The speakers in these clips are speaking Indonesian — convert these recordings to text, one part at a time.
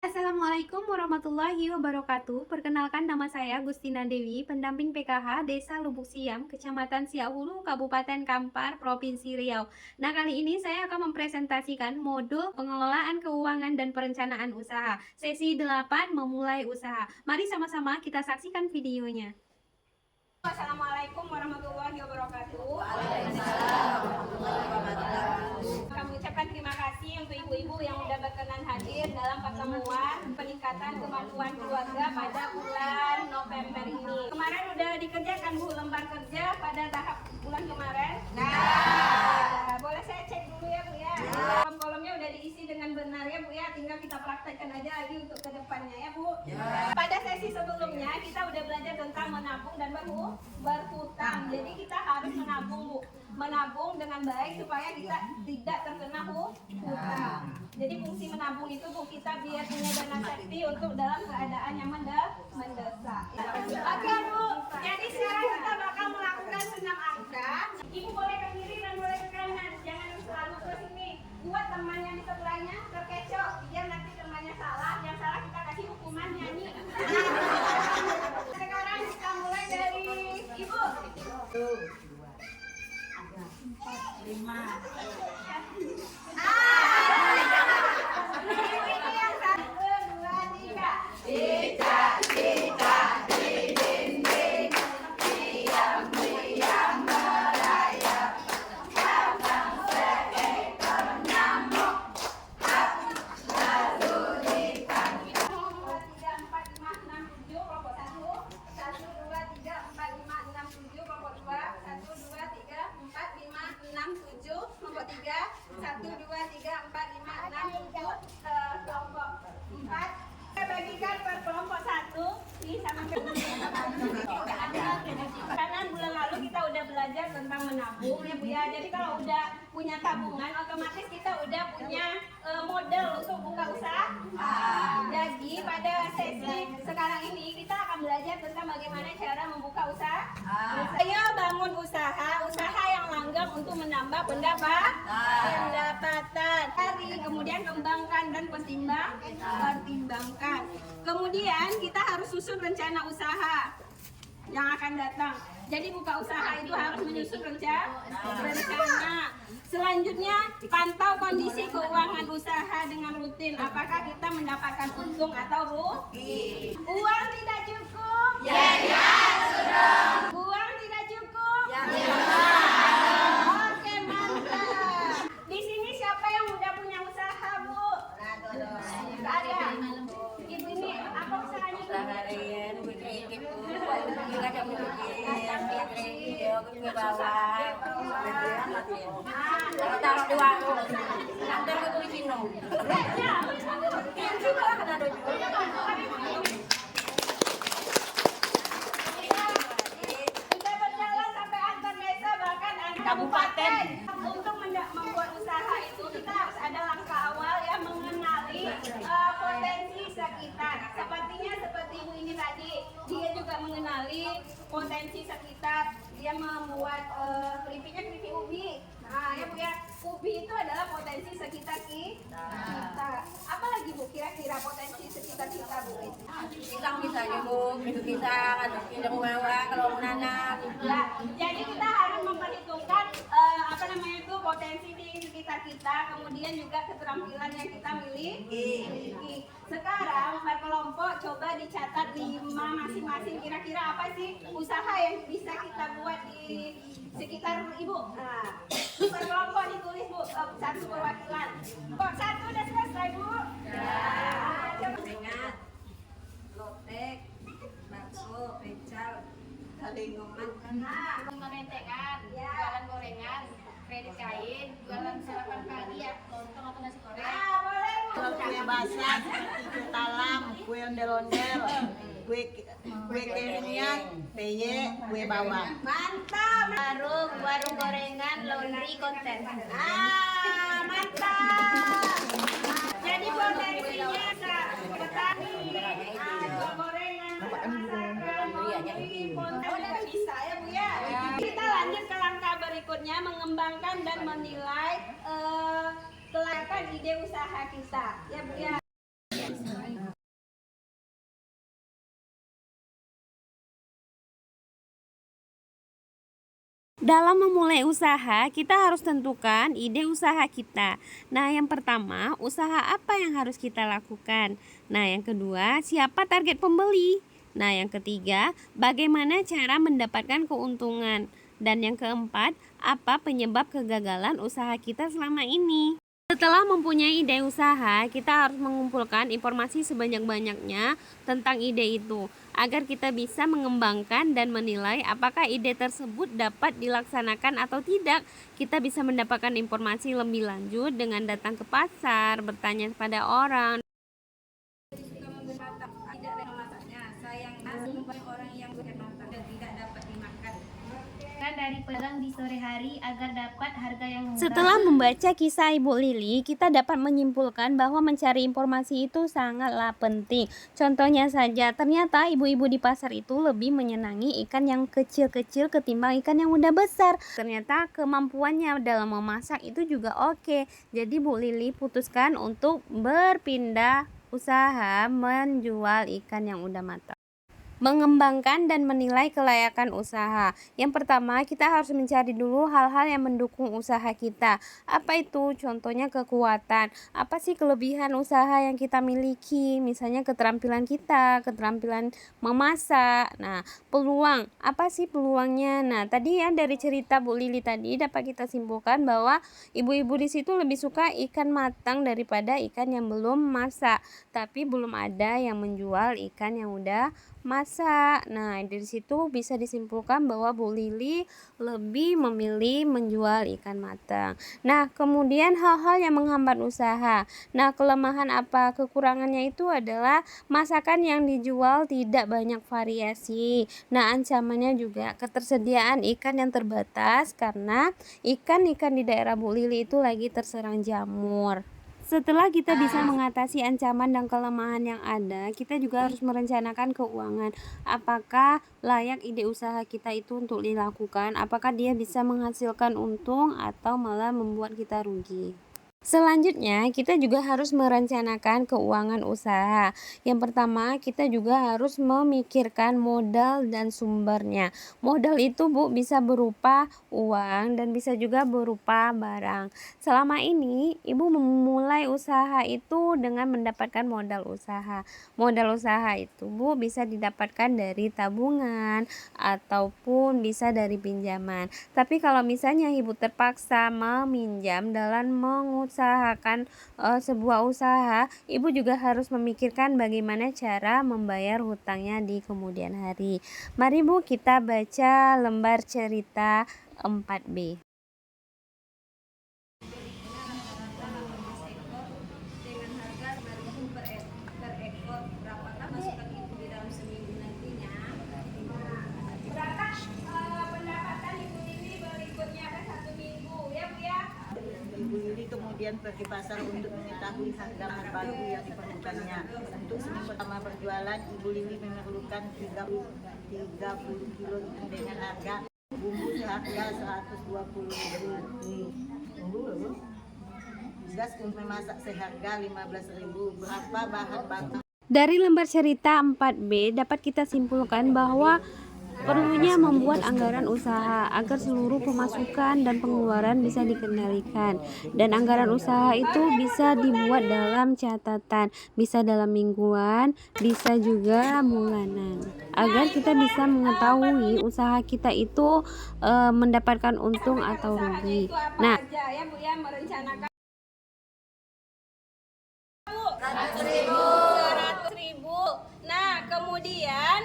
Assalamualaikum warahmatullahi wabarakatuh. Perkenalkan, nama saya Gustina Dewi, pendamping PKH Desa Lubuk Siam, Kecamatan Siak-Hulu, Kabupaten Kampar, Provinsi Riau. Nah, kali ini saya akan mempresentasikan modul pengelolaan keuangan dan perencanaan usaha. Sesi 8, memulai usaha. Mari sama-sama kita saksikan videonya. Assalamualaikum warahmatullahi wabarakatuh. Waalaikumsalam warahmatullahi wabarakatuh. Kami ucapkan terima kasih untuk ibu-ibu yang sudah berkenan hadir dalam pertemuan peningkatan kemampuan keluarga pada bulan November ini. Kemarin udah dikerjakan Bu lembar kerja pada tahap bulan kemarin? Nah, boleh saya cek dulu ya Bu ya. Kolom-kolomnya udah diisi dengan benar ya Bu ya, tinggal kita praktekkan aja lagi untuk kedepannya ya Bu. Pada sesi sebelumnya kita udah belajar tentang menabung dan berhutang. Jadi kita harus menabung Bu, menabung dengan baik supaya kita tidak terkena hutang. Jadi fungsi menabung itu Bu, kita biar punya dana safety untuk dalam keadaan yang mendesak. Oke Bu, jadi sekarang kita bakal melakukan senam angka. Ibu boleh ke kiri dan boleh ke kanan, jangan selalu ke sini. Buat teman yang di sebelahnya terkecoh, biar nanti temannya salah, yang salah kita kasih hukuman nyanyi. Sekarang kita mulai dari Ibu. 1, 2, 3, 4, 5. Ibu ini yang 1, 2, 3. Cicak-cicak di dinding, diam-diam merayap. Datang seekor nyamuk, lalu ditangkap. 1, 2, 3, 4, 5, 6, 7, kelompok 1. 1, 2, 3, 4, 5, 6, 7, kelompok 2. 1, 2, 3, 4, 5, 6, 7, kelompok 3. 1, 2, 3, 4, 5, 6, 7, kelompok 4. Kita bagikan per kelompok 1. Ini sama karena bulan lalu kita udah belajar tentang menabung ya Bu ya. Jadi kalau udah punya tabungan, otomatis kita udah punya modal untuk buka usaha. Jadi pada sesi sekarang ini kita akan belajar tentang bagaimana cara membuka usaha. Ayo bangun usaha yang langgeng untuk menambah pendapatan. Kemudian kembangkan dan pertimbangkan. Kemudian kita harus susun rencana usaha yang akan datang. Jadi buka usaha itu harus menyusun rencana. Selanjutnya, pantau kondisi keuangan usaha dengan rutin. Apakah kita mendapatkan untung atau rugi? Uang tidak cukup? Ya, sudah. Uang tidak cukup? Ya. Oke, mantap. Di sini siapa yang udah punya usaha, Bu? Ada. Ibu ini apa usahanya? Taruh di warung, nanti aku minum. Kita berjalan sampai antar desa bahkan antar kabupaten. Untuk membuat usaha itu kita harus ada langkah awal ya, mengenali potensi sekitar. Sepertinya seperti ibu ini tadi, dia juga mengenali potensi sekitar. Dia membuat keripiknya keripik ubi. Nah ya Bu ya, ubi itu adalah potensi sekitar kita. Apa lagi Bu kira-kira potensi sekitar kita Bu? Pisang misalnya Bu, kita yang mewah kalau menanam. Ya, jadi kita harus memperhitungkan potensi di sekitar kita, kemudian juga keterampilan yang kita miliki. Sekarang per kelompok coba dicatat 5 masing-masing, kira-kira apa sih usaha yang bisa kita buat di sekitar Ibu. Nah, per kelompok ditulis Bu, satu perwakilan. Kok 1 udah selesai Bu? Ya. Ingat, lotek, bakso, becal, galengan. Nah, Merentekan, ya. jualan gorengan, kredit kain, jualan sarapan pagi ya, lontong atau nasi goreng. Nah, boleh Bu. Kalau kue basah, kue talam, kue ondel-ondel, kue keringan, peye, kue bawang. Mantap. Warung gorengan, laundry, konten. Mantap. Jadi potensinya petani, gorengan, masakan, juga bisa ya Bu ya. Kita lanjut ke langkah berikutnya, mengembangkan dan menilai kelayakan ide usaha kita ya Bu ya. Dalam memulai usaha, kita harus tentukan ide usaha kita. Nah, yang pertama, usaha apa yang harus kita lakukan? Nah, yang kedua, siapa target pembeli? Nah, yang ketiga, bagaimana cara mendapatkan keuntungan? Dan yang keempat, apa penyebab kegagalan usaha kita selama ini? Setelah mempunyai ide usaha, kita harus mengumpulkan informasi sebanyak-banyaknya tentang ide itu, agar kita bisa mengembangkan dan menilai apakah ide tersebut dapat dilaksanakan atau tidak. Kita bisa mendapatkan informasi lebih lanjut dengan datang ke pasar, bertanya kepada orang. Suka memberi matang, tidak rela masaknya. Sayangnya banyak orang yang bermatang dan tidak dapat dimakan. Dari pedagang di sore hari agar dapat harga yang murah. Setelah membaca kisah Ibu Lili, kita dapat menyimpulkan bahwa mencari informasi itu sangatlah penting. Contohnya saja, ternyata ibu-ibu di pasar itu lebih menyenangi ikan yang kecil-kecil ketimbang ikan yang udah besar. Ternyata kemampuannya dalam memasak itu juga oke. Jadi Bu Lili putuskan untuk berpindah usaha menjual ikan yang udah matang. Mengembangkan dan menilai kelayakan usaha. Yang pertama, kita harus mencari dulu hal-hal yang mendukung usaha kita. Apa itu? Contohnya kekuatan. Apa sih kelebihan usaha yang kita miliki? Misalnya keterampilan kita, keterampilan memasak. Nah, peluang. Apa sih peluangnya? Nah, tadi ya dari cerita Bu Lili tadi dapat kita simpulkan bahwa ibu-ibu di situ lebih suka ikan matang daripada ikan yang belum masak. Tapi belum ada yang menjual ikan yang udah masak. Nah, dari situ bisa disimpulkan bahwa Bu Lili lebih memilih menjual ikan matang. Nah, kemudian hal-hal yang menghambat usaha. Nah, kelemahan apa? Kekurangannya itu adalah masakan yang dijual tidak banyak variasi. Nah, ancamannya juga ketersediaan ikan yang terbatas karena ikan-ikan di daerah Bu Lili itu lagi terserang jamur. Setelah kita bisa mengatasi ancaman dan kelemahan yang ada, kita juga harus merencanakan keuangan. Apakah layak ide usaha kita itu untuk dilakukan? Apakah dia bisa menghasilkan untung atau malah membuat kita rugi? Selanjutnya, kita juga harus merencanakan keuangan usaha. Yang pertama, kita juga harus memikirkan modal dan sumbernya. Modal itu, Bu, bisa berupa uang dan bisa juga berupa barang. Selama ini, Ibu memulai usaha itu dengan mendapatkan modal usaha. Modal usaha itu, Bu, bisa didapatkan dari tabungan ataupun bisa dari pinjaman. Tapi kalau misalnya Ibu terpaksa meminjam dalam mengusahakan sebuah usaha, Ibu juga harus memikirkan bagaimana cara membayar hutangnya di kemudian hari. Mari Bu, kita baca lembar cerita 4B. Dengan harga 5.000 per ekor, berapakah masukan ibu di dalam seminggu nantinya? Berapa pendapatan ibu ini berikutnya ke 1 minggu ya Bu ya? Ibu Lili kemudian pergi pasar untuk mengetahui harga bahan baku yang diperlukannya. Untuk seminggu pertama berjualan, Ibu Lili memerlukan 30 kilo ikan dengan harga bumbu seharga 120.000. Gas untuk memasak seharga 15.000. Berapa bahan baku? Dari lembar cerita 4B dapat kita simpulkan bahwa perlunya membuat anggaran usaha agar seluruh pemasukan dan pengeluaran bisa dikendalikan. Dan anggaran usaha itu bisa dibuat dalam catatan, bisa dalam mingguan, bisa juga bulanan. Agar kita bisa mengetahui usaha kita itu mendapatkan untung atau rugi. Nah, Ya Bu ya, merencanakan 100.000. Nah, kemudian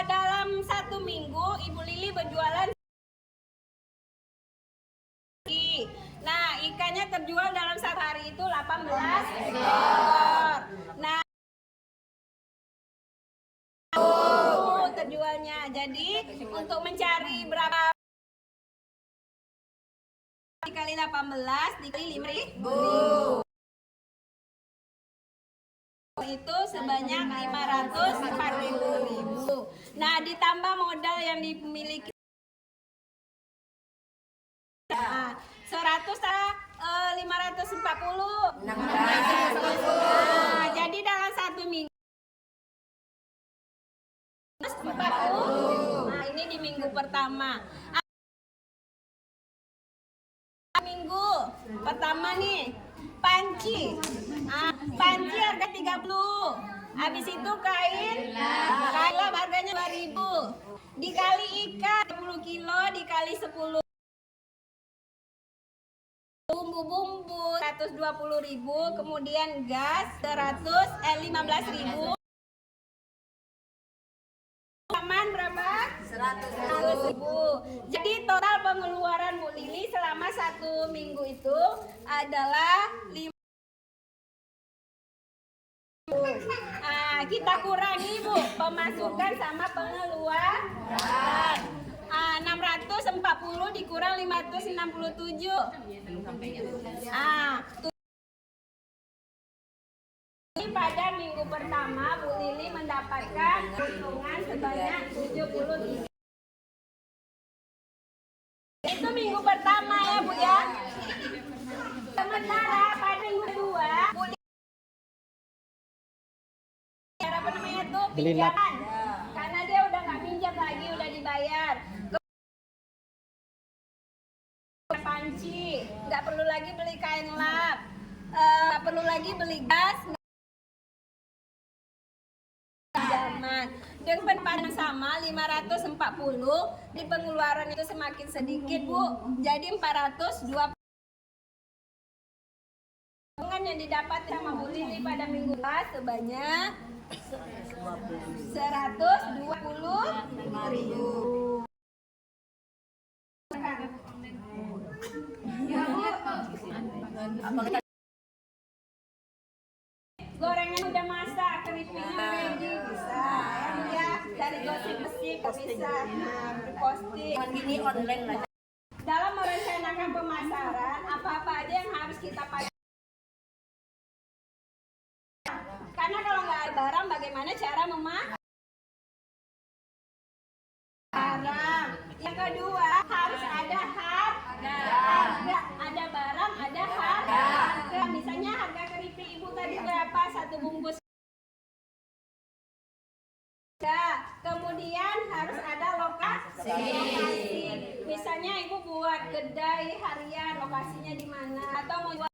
dalam 1 minggu Ibu Lili berjualan. Nah, ikannya terjual dalam 1 hari itu 18 ekor. Nah, terjualnya. Jadi, untuk mencari berapa dikali 18 dikali 5.000 itu sebanyak 540.000. Nah, ditambah modal yang dimiliki 100 540. Nah, jadi dalam 1 minggu 40. Nah, ini di minggu pertama. panci. Panci harga 30. Habis itu kain lap harganya 2.000. Dikali ikan 10 kilo dikali 10. Bumbu-bumbu 120.000, kemudian gas 15.000. Aman berapa? 100.000. Jadi total pengeluaran Bu Lili selama 1 minggu itu adalah 5. Kita kurangi Bu pemasukan sama pengeluaran. 640 dikurang 567. Pada minggu pertama Bu Lili mendapatkan keuntungan sebanyak 73. Itu minggu pertama ya Bu ya. Sementara pada minggu kedua Bu Lili apa namanya tuh pinjaman. Karena dia udah nggak pinjam lagi, udah dibayar. Panci, nggak perlu lagi beli kain lap, nggak perlu lagi beli gas. Dengan penempatan sama 540, di pengeluaran itu semakin sedikit Bu, jadi 420. Yang didapat sama Bu Lili pada minggu sebanyak 125.000. Gorengan udah masak, keripiknya ready, bisa ya, dari gosip-gosip bisa posting. Gini online lah. Dalam merencanakan pemasaran, apa-apa aja yang harus kita pakai. Karena kalau nggak ada barang, bagaimana cara memakai barang? Yang kedua, harus ada harga. Ada barang, ada harga. Misalnya harga keripik Ibu tadi berapa? 1 bungkus. Kemudian harus ada lokasi. Misalnya Ibu buat kedai harian, lokasinya di mana? Atau mau jual,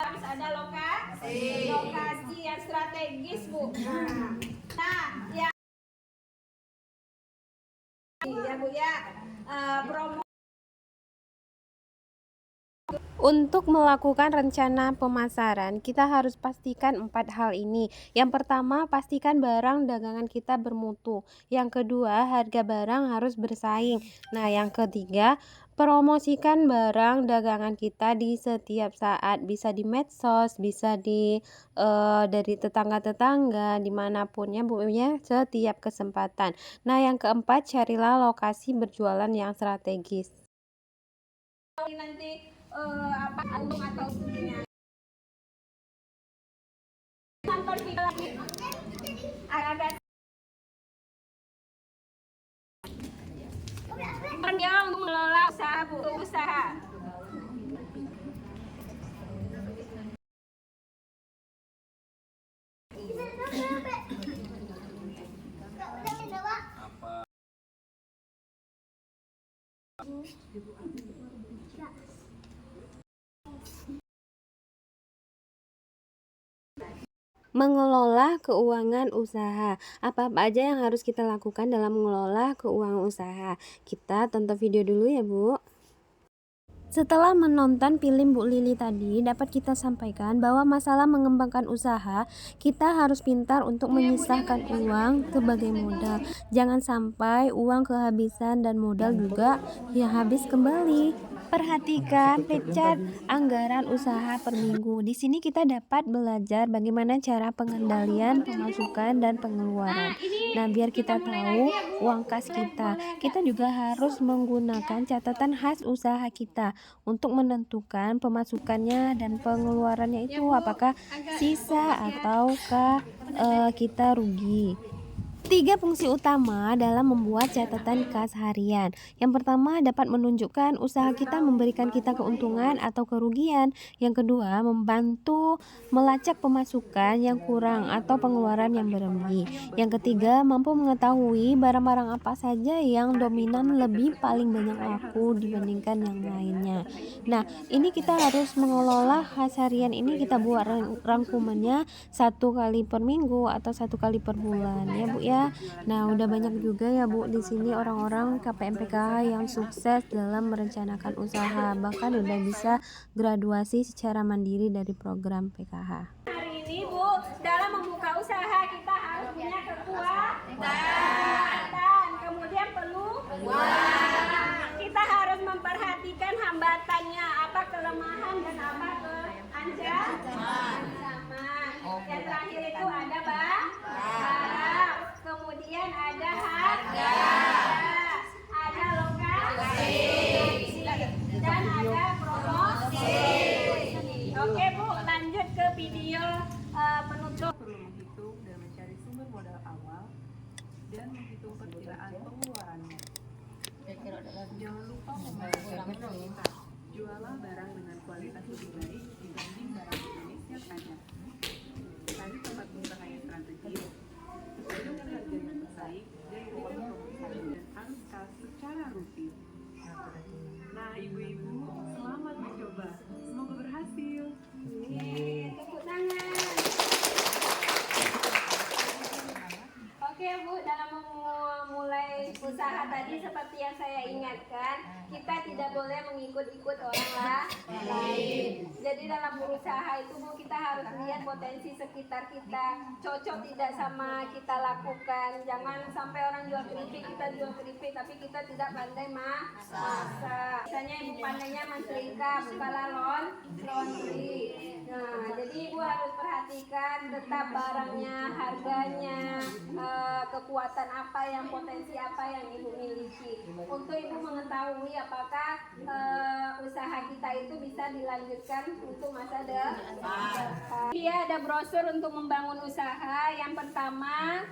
harus ada lokasi yang strategis Bu. Nah, ya Bu ya, promo. Untuk melakukan rencana pemasaran, kita harus pastikan 4 hal ini. Yang pertama, pastikan barang dagangan kita bermutu. Yang kedua, harga barang harus bersaing. Nah, yang ketiga, promosikan barang dagangan kita di setiap saat. Bisa di medsos, bisa di dari tetangga-tetangga, dimanapun ya Bu ya, setiap kesempatan. Nah, yang keempat, carilah lokasi berjualan yang strategis. Nanti untung atau ruginya. Sampai lagi agak dia untuk mengelola usaha. Mengelola keuangan usaha. Apa-apa aja yang harus kita lakukan dalam mengelola keuangan usaha? Kita tonton video dulu ya Bu. Setelah menonton film Bu Lili tadi, dapat kita sampaikan bahwa masalah mengembangkan usaha, kita harus pintar untuk menyisahkan uang sebagai modal. Jangan sampai uang kehabisan dan modal juga yang habis kembali. Perhatikan pecat anggaran usaha per minggu. Di sini kita dapat belajar bagaimana cara pengendalian pemasukan dan pengeluaran. Nah, biar kita tahu uang kas kita, kita juga harus menggunakan catatan khas usaha kita untuk menentukan pemasukannya dan pengeluarannya itu apakah sisa ataukah kita rugi. Tiga fungsi utama dalam membuat catatan kas harian. Yang pertama, dapat menunjukkan usaha kita memberikan kita keuntungan atau kerugian. Yang kedua, membantu melacak pemasukan yang kurang atau pengeluaran yang berlebih. Yang ketiga, mampu mengetahui barang-barang apa saja yang dominan lebih paling banyak laku dibandingkan yang lainnya. Nah, ini kita harus mengelola kas harian ini, kita buat rangkumannya 1 kali per minggu atau 1 kali per bulan ya Bu ya. Nah, udah banyak juga ya Bu di sini orang-orang KPM PKH yang sukses dalam merencanakan usaha, bahkan udah bisa graduasi secara mandiri dari program PKH. Hari ini Bu, dalam membuka usaha kita harus punya kekuatan, kemudian perlu uang. Kita harus memperhatikan hambatannya, apa kelemahan dan apa ancaman. Yang terakhir itu ada barang, kemudian ada harga, ada lokasi, dan ada promosi. Oke Bu, lanjut ke video penutup. Perlu menghitung dan mencari sumber modal awal dan menghitung perkiraan pengeluarannya. Jangan lupa membayar utang. Jualah barang dengan kualitas lebih baik dibanding barang jenis yang ada. Cari tempat usaha yang strategis, sesuai dengan harga yang bersaing, dan berikan promosi dan angka secara rutin. Nah, ibu-ibu, selamat mencoba. Semoga berhasil. Tepuk tangan. Oke Bu, dalam memulai usaha tadi seperti yang saya ingatkan, kita tidak boleh mengikut-ikut orang lain. Jadi dalam berusaha itu Bu, kita harus lihat potensi sekitar kita, cocok tidak sama kita lakukan. Jangan sampai orang jual keripik, kita jual keripik, tapi kita tidak pandai masak. Misalnya Ibu pandainya mensetrika, bukalah laundry. Nah, jadi Ibu harus perhatikan tetap barangnya, harganya, kekuatan apa yang potensi apa yang Ibu miliki. Untuk Ibu mengetahui apakah usaha kita itu bisa dilanjutkan untuk masa depan. Dia ada brosur untuk membangun usaha. Yang pertama,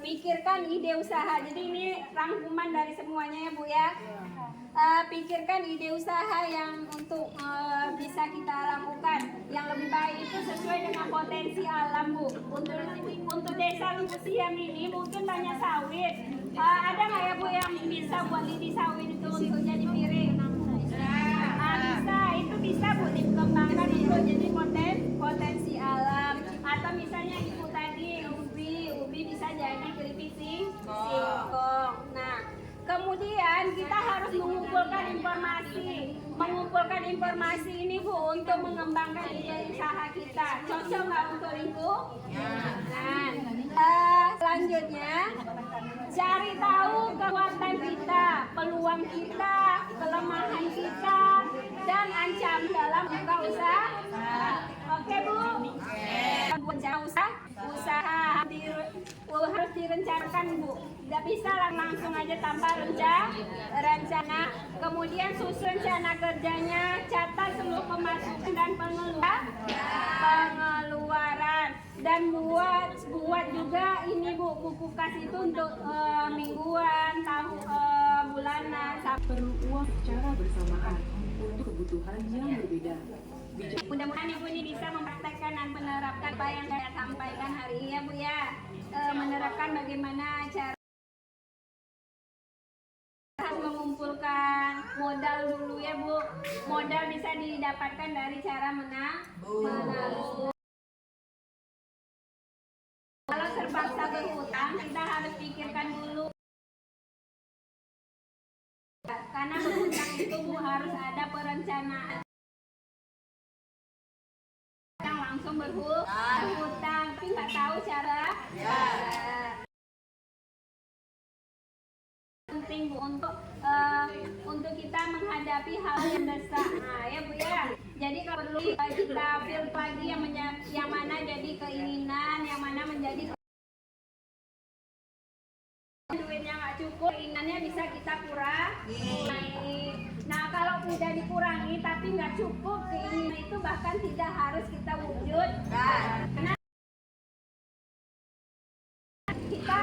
pikirkan ide usaha. Jadi ini rangkuman dari semuanya ya Bu ya. Pikirkan ide usaha yang untuk bisa kita lakukan yang lebih baik itu sesuai dengan potensi alam Bu. Untuk desa Lubuk Siam ini mungkin banyak sawit. Ada nggak ya Bu yang bisa buat lidi sawit itu untuk jadi piring? Bisa, itu bisa Bu dikembangkan untuk jadi potensi alam. Atau misalnya Ibu tadi ubi bisa jadi keripik singkong. Nah, kemudian kita harus mengumpulkan informasi ini Bu untuk mengembangkan ide usaha kita. Cocok nggak untuk lingkungan? Selanjutnya, cari tahu kekuatan kita, peluang kita, kelemahan kita, dan ancaman dalam buka usaha. Oke Bu? Usaha harus direncanakan Bu. Tidak bisa langsung aja tanpa rencana. Kemudian susun rencana kerjanya, catat seluruh pemasukan dan pengeluaran. Dan buat juga ini Bu, buku kas itu untuk mingguan, bulanan. Perlu uang secara bersamaan untuk kebutuhan yang berbeda. Mudah-mudahan Ibu ini bisa mempraktekkan dan menerapkan apa yang saya sampaikan hari ini ya Bu ya. Menerapkan bagaimana cara mengumpulkan modal dulu ya Bu. Modal bisa didapatkan dari cara menabung. Kalau terpaksa berhutang, kita harus pikirkan dulu. Karena berhutang itu Bu harus ada perencanaan. Langsung berhutang, tapi nggak tahu cara. Penting Bu untuk kita menghadapi hal yang besar. Nah ya Bu ya. Jadi kalau perlu kita filter lagi yang mana jadi keinginan, yang mana menjadi duitnya nggak cukup, keinginannya bisa kita kurangi. Nah kalau tidak dikurangi tapi nggak cukup, keinginan itu bahkan tidak harus kita wujudkan. Karena kita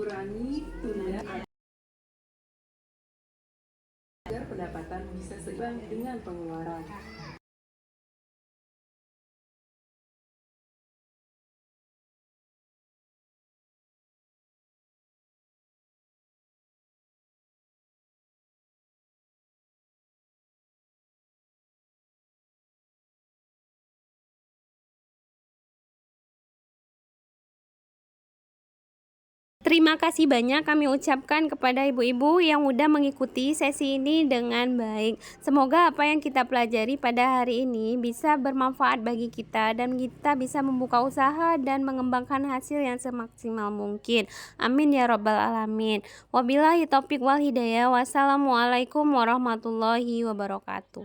kurangi tunda agar pendapatan bisa seimbang dengan pengeluaran. Terima kasih banyak kami ucapkan kepada ibu-ibu yang udah mengikuti sesi ini dengan baik. Semoga apa yang kita pelajari pada hari ini bisa bermanfaat bagi kita dan kita bisa membuka usaha dan mengembangkan hasil yang semaksimal mungkin. Amin ya robbal alamin. Wabillahi taufiq wal hidayah. Wassalamualaikum warahmatullahi wabarakatuh.